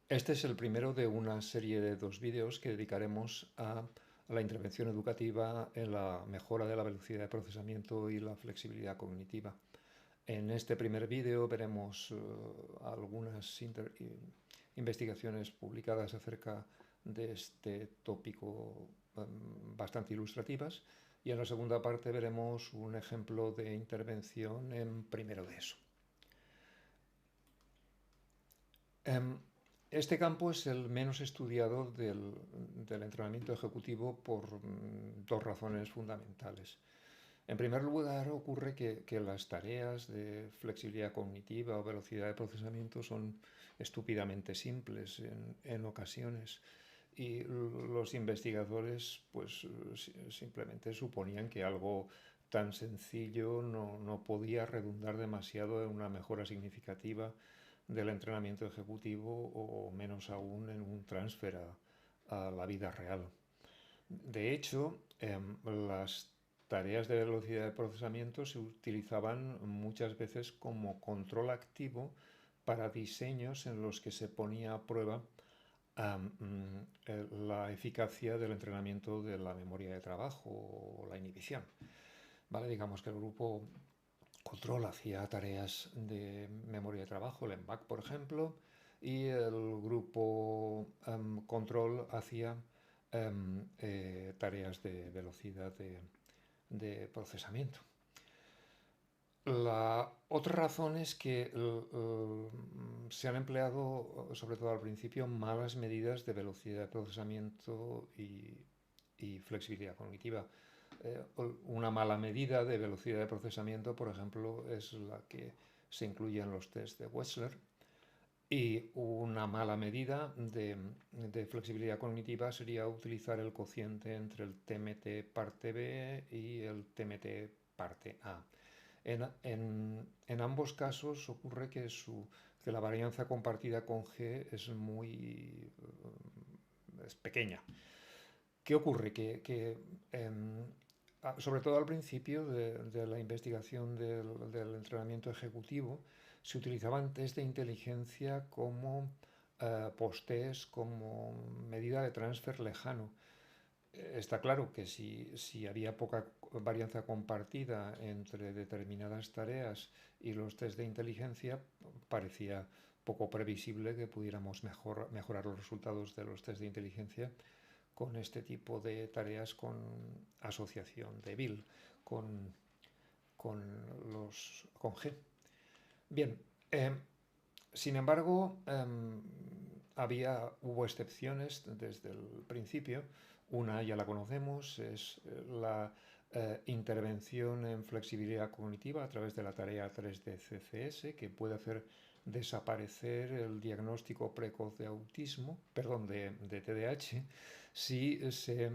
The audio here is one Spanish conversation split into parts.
Este es el primero de una serie de dos vídeos que dedicaremos a la intervención educativa en la mejora de la velocidad de procesamiento y la flexibilidad cognitiva. En este primer vídeo veremos algunas investigaciones publicadas acerca de este tópico bastante ilustrativas, y en la segunda parte veremos un ejemplo de intervención en primero de eso. Este campo es el menos estudiado del entrenamiento ejecutivo por dos razones fundamentales. En primer lugar, ocurre que las tareas de flexibilidad cognitiva o velocidad de procesamiento son estúpidamente simples en ocasiones, y los investigadores pues simplemente suponían que algo tan sencillo no podía redundar demasiado en una mejora significativa del entrenamiento ejecutivo, o menos aún en un transfer a la vida real. De hecho, las tareas de velocidad de procesamiento se utilizaban muchas veces como control activo para diseños en los que se ponía a prueba la eficacia del entrenamiento de la memoria de trabajo o la inhibición. ¿Vale? Digamos que el grupo control hacía tareas de memoria de trabajo, el MBAC, por ejemplo, y el grupo control hacía tareas de velocidad de procesamiento. La otra razón es que se han empleado, sobre todo al principio, malas medidas de velocidad de procesamiento y flexibilidad cognitiva. Una mala medida de velocidad de procesamiento, por ejemplo, es la que se incluye en los test de Wechsler, y una mala medida de flexibilidad cognitiva sería utilizar el cociente entre el TMT parte B y el TMT parte A. En ambos casos ocurre que la varianza compartida con G es pequeña. ¿Qué ocurre? Sobre todo al principio de la investigación del entrenamiento ejecutivo, se utilizaban test de inteligencia como post-test, como medida de transfer lejano. Está claro que si había poca varianza compartida entre determinadas tareas y los test de inteligencia, parecía poco previsible que pudiéramos mejorar los resultados de los test de inteligencia con este tipo de tareas con asociación de Bill, con, con G. Bien, sin embargo, hubo excepciones desde el principio. Una ya la conocemos, es la intervención en flexibilidad cognitiva a través de la tarea 3D CCS, que puede hacer desaparecer el diagnóstico precoz de autismo, perdón, de TDAH, si se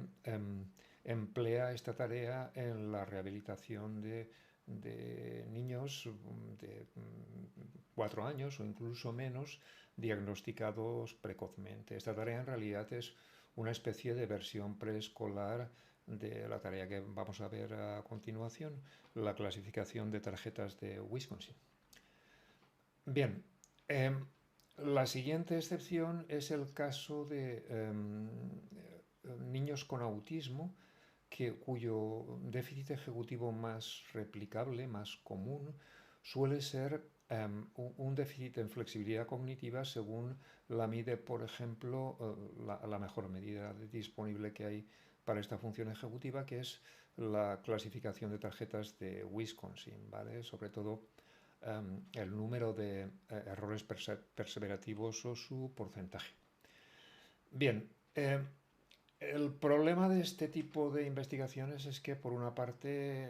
emplea esta tarea en la rehabilitación de niños de 4 años o incluso menos diagnosticados precozmente. Esta tarea en realidad es una especie de versión preescolar de la tarea que vamos a ver a continuación, la clasificación de tarjetas de Wisconsin. Bien, la siguiente excepción es el caso de niños con autismo, cuyo déficit ejecutivo más replicable, más común, suele ser un déficit en flexibilidad cognitiva según la mide, por ejemplo, la mejor medida disponible que hay para esta función ejecutiva, que es la clasificación de tarjetas de Wisconsin, ¿vale? Sobre todo el número de errores perseverativos o su porcentaje. Bien, el problema de este tipo de investigaciones es que, por una parte,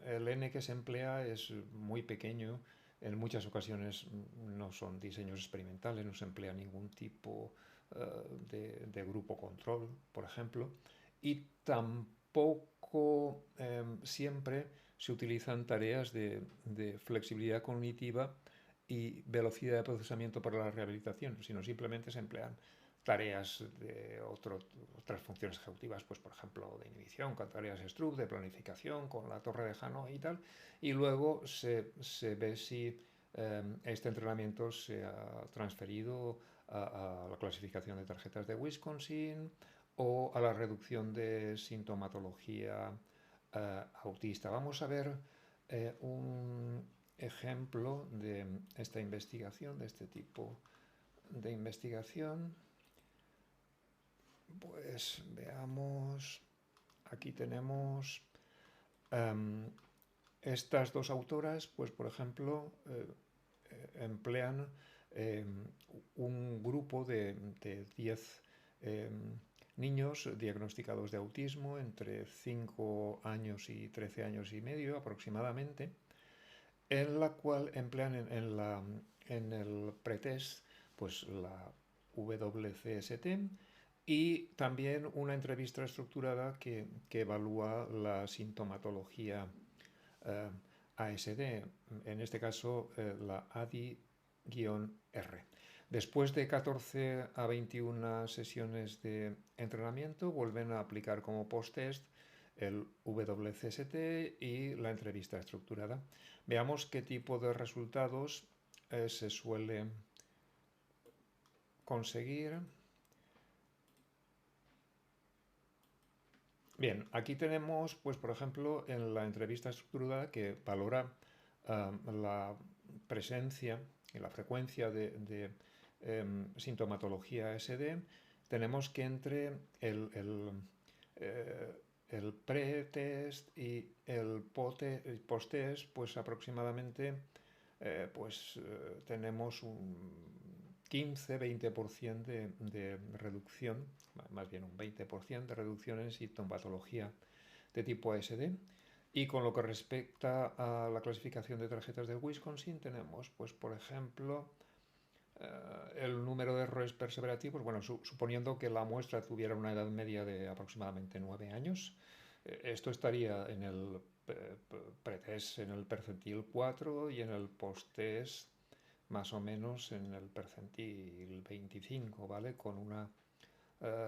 el N que se emplea es muy pequeño. En muchas ocasiones no son diseños experimentales, no se emplea ningún tipo de grupo control, por ejemplo, y tampoco siempre se utilizan tareas de flexibilidad cognitiva y velocidad de procesamiento para la rehabilitación, sino simplemente se emplean tareas de otras funciones ejecutivas, pues por ejemplo de inhibición, con tareas Stroop, de planificación, con la torre de Hanoi y tal, y luego se ve si este entrenamiento se ha transferido a la clasificación de tarjetas de Wisconsin o a la reducción de sintomatología autista. Vamos a ver un ejemplo de esta investigación, de este tipo de investigación. Pues veamos, aquí tenemos estas dos autoras, pues por ejemplo, emplean un grupo de 10 niños diagnosticados de autismo entre 5 años y 13 años y medio aproximadamente, en la cual emplean en el pretest pues la WCST y también una entrevista estructurada que evalúa la sintomatología ASD, en este caso la ADI-R. Después de 14 a 21 sesiones de entrenamiento, vuelven a aplicar como post-test el WCST y la entrevista estructurada. Veamos qué tipo de resultados se suele conseguir. Bien, aquí tenemos, pues por ejemplo, en la entrevista estructurada que valora la presencia y la frecuencia de sintomatología ASD, tenemos que entre el pre-test y el post-test, pues aproximadamente tenemos un 15-20% de reducción, más bien un 20% de reducción en sintomatología de tipo ASD. Y con lo que respecta a la clasificación de tarjetas de Wisconsin, tenemos, pues por ejemplo, el número de errores perseverativos, bueno, suponiendo que la muestra tuviera una edad media de aproximadamente 9 años, esto estaría en el pretest en el percentil 4 y en el posttest más o menos en el percentil 25, ¿vale? Con una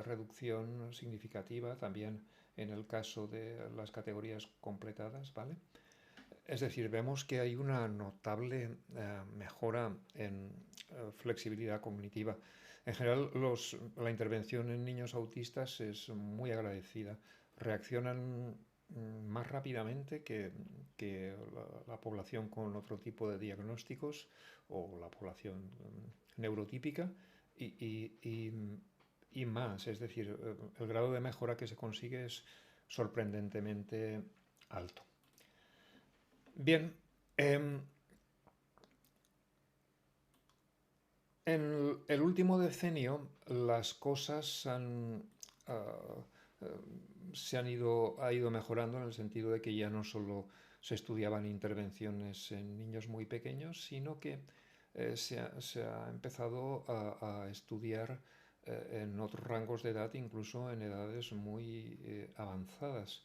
reducción significativa también en el caso de las categorías completadas, ¿vale? Es decir, vemos que hay una notable mejora en flexibilidad cognitiva. En general, la intervención en niños autistas es muy agradecida. Reaccionan más rápidamente que la población con otro tipo de diagnósticos o la población neurotípica y más. Es decir, el grado de mejora que se consigue es sorprendentemente alto. Bien, en el último decenio las cosas ha ido mejorando en el sentido de que ya no solo se estudiaban intervenciones en niños muy pequeños, sino que se ha empezado a estudiar en otros rangos de edad, incluso en edades muy avanzadas.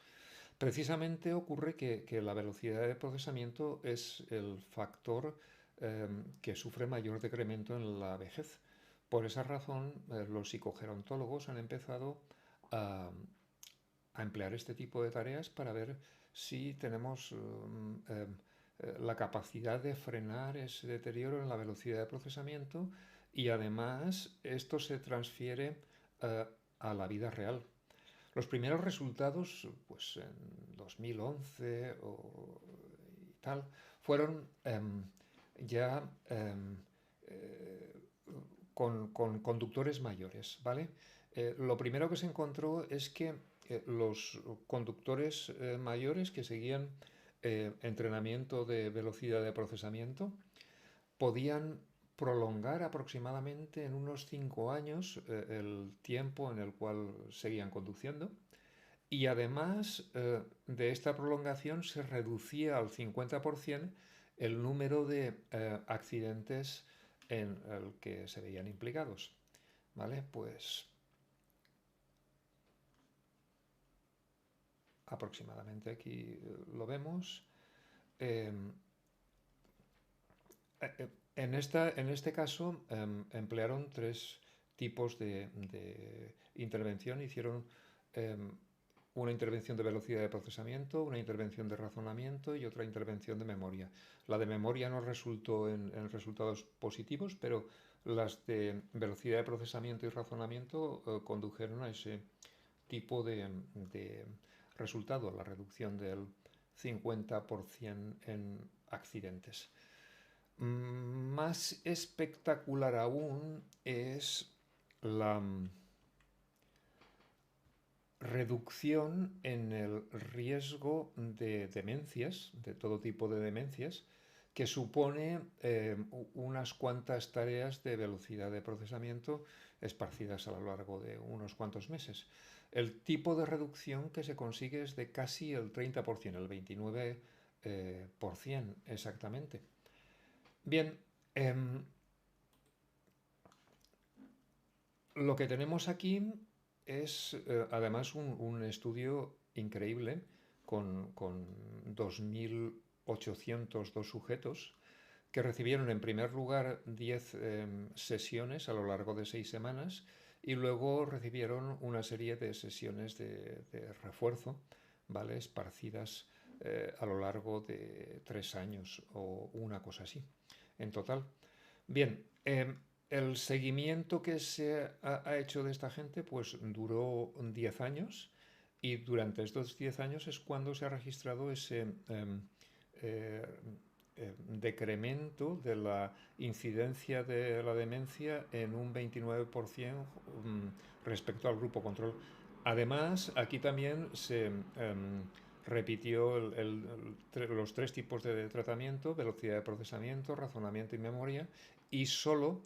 Precisamente ocurre que la velocidad de procesamiento es el factor que sufre mayor decremento en la vejez. Por esa razón, los psicogerontólogos han empezado a, a emplear este tipo de tareas para ver si tenemos la capacidad de frenar ese deterioro en la velocidad de procesamiento y además esto se transfiere a la vida real. Los primeros resultados, pues en 2011 y tal, fueron ya con conductores mayores, ¿vale? Lo primero que se encontró es que los conductores mayores que seguían entrenamiento de velocidad de procesamiento podían prolongar aproximadamente en unos 5 años el tiempo en el cual seguían conduciendo y además de esta prolongación se reducía al 50% el número de accidentes en el que se veían implicados. ¿Vale? Pues aproximadamente aquí lo vemos. Eh, en este caso emplearon 3 tipos de intervención. Hicieron una intervención de velocidad de procesamiento, una intervención de razonamiento y otra intervención de memoria. La de memoria no resultó en resultados positivos, pero las de velocidad de procesamiento y razonamiento condujeron a ese tipo de resultado, la reducción del 50% en accidentes. Más espectacular aún es la reducción en el riesgo de demencias, de todo tipo de demencias, que supone unas cuantas tareas de velocidad de procesamiento esparcidas a lo largo de unos cuantos meses. El tipo de reducción que se consigue es de casi el 30%, el 29% exactamente. Bien, lo que tenemos aquí es además un estudio increíble con 2.802 sujetos que recibieron en primer lugar 10 sesiones a lo largo de 6 semanas y luego recibieron una serie de sesiones de refuerzo, ¿vale? Esparcidas a lo largo de 3 años o una cosa así en total. Bien, el seguimiento que se ha hecho de esta gente pues duró 10 años y durante estos 10 años es cuando se ha registrado ese eh, decremento de la incidencia de la demencia en un 29% respecto al grupo control. Además, aquí también se repitió los tres tipos de tratamiento: velocidad de procesamiento, razonamiento y memoria, y solo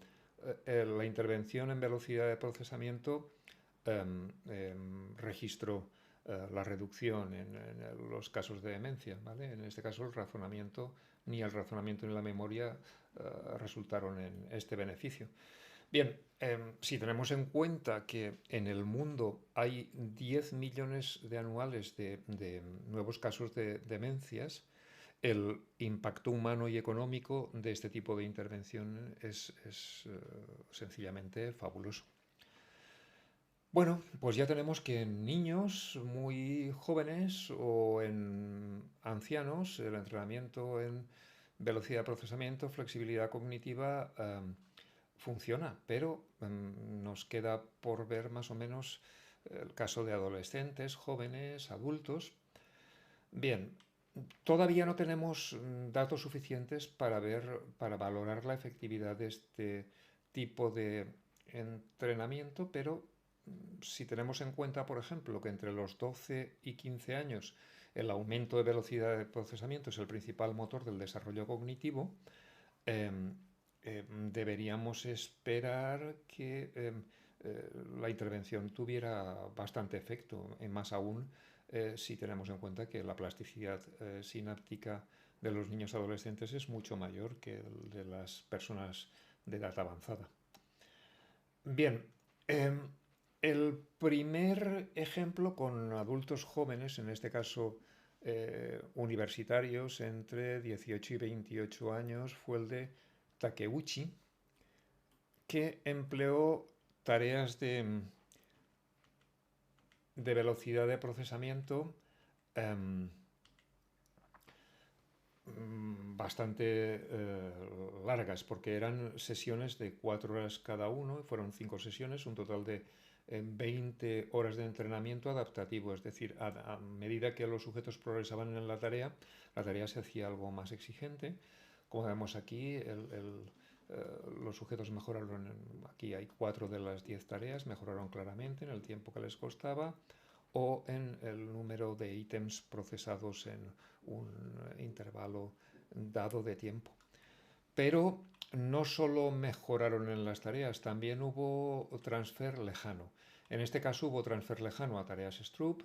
la intervención en velocidad de procesamiento registró la reducción en los casos de demencia, ¿vale? En este caso ni el razonamiento ni la memoria resultaron en este beneficio. Bien, si tenemos en cuenta que en el mundo hay 10 millones de anuales de nuevos casos de demencias, el impacto humano y económico de este tipo de intervención es sencillamente fabuloso. Bueno, pues ya tenemos que en niños muy jóvenes o en ancianos el entrenamiento en velocidad de procesamiento, flexibilidad cognitiva funciona, pero nos queda por ver más o menos el caso de adolescentes, jóvenes, adultos. Bien, todavía no tenemos datos suficientes para valorar la efectividad de este tipo de entrenamiento, pero si tenemos en cuenta, por ejemplo, que entre los 12 y 15 años el aumento de velocidad de procesamiento es el principal motor del desarrollo cognitivo, deberíamos esperar que la intervención tuviera bastante efecto, y más aún si tenemos en cuenta que la plasticidad sináptica de los niños adolescentes es mucho mayor que el de las personas de edad avanzada. Bien, el primer ejemplo con adultos jóvenes, en este caso universitarios entre 18 y 28 años, fue el de Takeuchi, que empleó tareas de velocidad de procesamiento bastante largas, porque eran sesiones de 4 horas cada uno, fueron 5 sesiones, un total de 20 horas de entrenamiento adaptativo, es decir, a medida que los sujetos progresaban en la tarea se hacía algo más exigente. Como vemos aquí, los sujetos mejoraron, aquí hay 4 de las 10 tareas, mejoraron claramente en el tiempo que les costaba o en el número de ítems procesados en un intervalo dado de tiempo. Pero no solo mejoraron en las tareas, también hubo transfer lejano. En este caso hubo transfer lejano a tareas Stroop,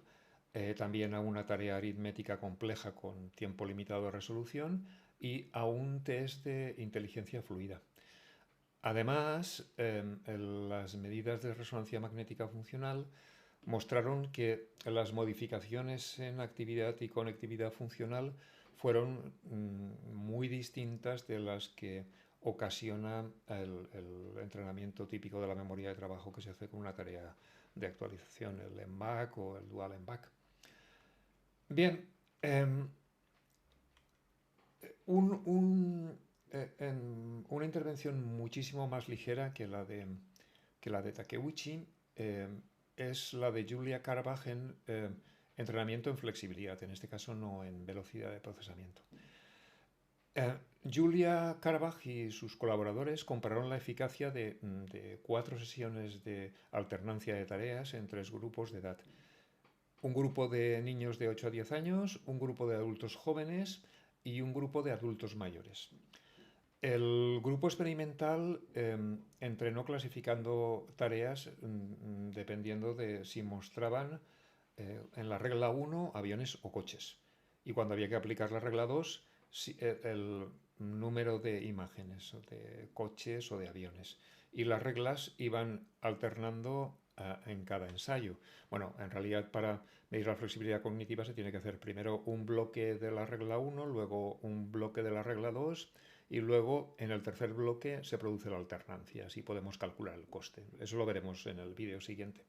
también a una tarea aritmética compleja con tiempo limitado de resolución y a un test de inteligencia fluida. Además, las medidas de resonancia magnética funcional mostraron que las modificaciones en actividad y conectividad funcional fueron muy distintas de las que ocasiona el entrenamiento típico de la memoria de trabajo que se hace con una tarea de actualización, el MBAC o el Dual MBAC. Bien, una intervención muchísimo más ligera que la de Takeuchi es la de Julia Carbach en entrenamiento en flexibilidad, en este caso no en velocidad de procesamiento. Julia Carbach y sus colaboradores compararon la eficacia de 4 sesiones de alternancia de tareas en 3 grupos de edad. Un grupo de niños de 8 a 10 años, un grupo de adultos jóvenes y un grupo de adultos mayores. El grupo experimental entrenó clasificando tareas dependiendo de si mostraban en la regla 1 aviones o coches. Y cuando había que aplicar la regla 2, el número de imágenes, o de coches o de aviones. Y las reglas iban alternando en cada ensayo. Bueno, en realidad para medir la flexibilidad cognitiva se tiene que hacer primero un bloque de la regla 1, luego un bloque de la regla 2 y luego en el tercer bloque se produce la alternancia. Así podemos calcular el coste. Eso lo veremos en el vídeo siguiente.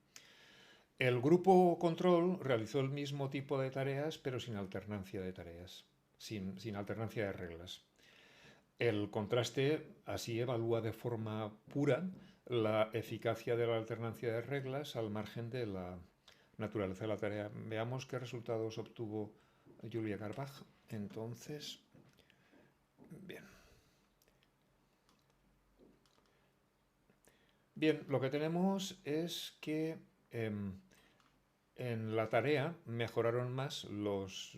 El grupo control realizó el mismo tipo de tareas, pero sin alternancia de tareas, sin alternancia de reglas. El contraste así evalúa de forma pura la eficacia de la alternancia de reglas al margen de la naturaleza de la tarea. Veamos qué resultados obtuvo Julia Carbach. Entonces, bien. Bien, lo que tenemos es que en la tarea mejoraron más los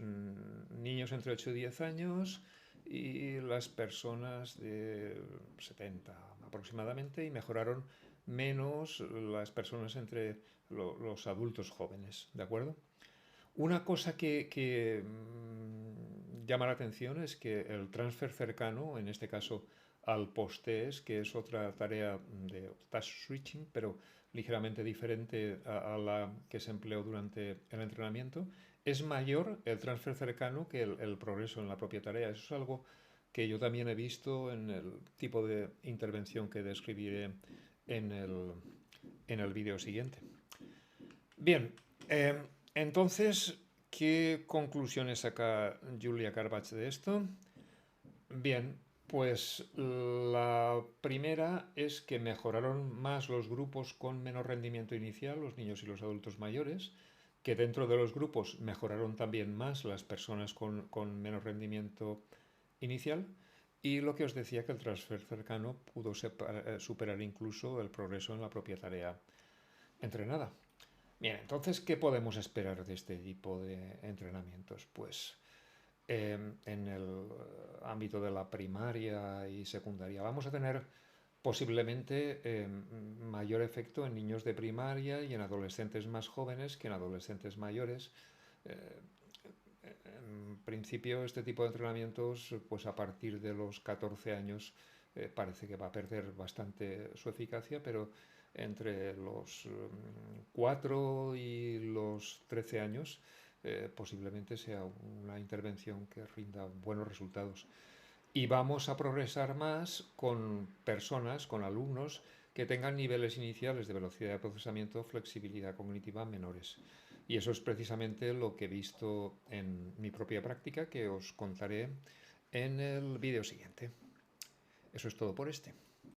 niños entre 8 y 10 años y las personas de 70 aproximadamente, y mejoraron menos las personas entre los adultos jóvenes, ¿de acuerdo? Una cosa que llama la atención es que el transfer cercano, en este caso al post-test, que es otra tarea de task switching, pero ligeramente diferente a la que se empleó durante el entrenamiento, es mayor el transfer cercano que el progreso en la propia tarea. Eso es algo que yo también he visto en el tipo de intervención que describiré en el vídeo siguiente. Bien, entonces, ¿qué conclusiones saca Julia Carbach de esto? Bien, pues la primera es que mejoraron más los grupos con menos rendimiento inicial, los niños y los adultos mayores, que dentro de los grupos mejoraron también más las personas con menos rendimiento inicial, y lo que os decía, que el transfer cercano pudo superar incluso el progreso en la propia tarea entrenada. Bien, entonces, ¿qué podemos esperar de este tipo de entrenamientos? Pues en el ámbito de la primaria y secundaria vamos a tener posiblemente mayor efecto en niños de primaria y en adolescentes más jóvenes que en adolescentes mayores. Eh, en principio, este tipo de entrenamientos, pues a partir de los 14 años, parece que va a perder bastante su eficacia, pero entre los 4 y los 13 años posiblemente sea una intervención que rinda buenos resultados. Y vamos a progresar más con personas, con alumnos que tengan niveles iniciales de velocidad de procesamiento o flexibilidad cognitiva menores. Y eso es precisamente lo que he visto en mi propia práctica, que os contaré en el vídeo siguiente. Eso es todo por este.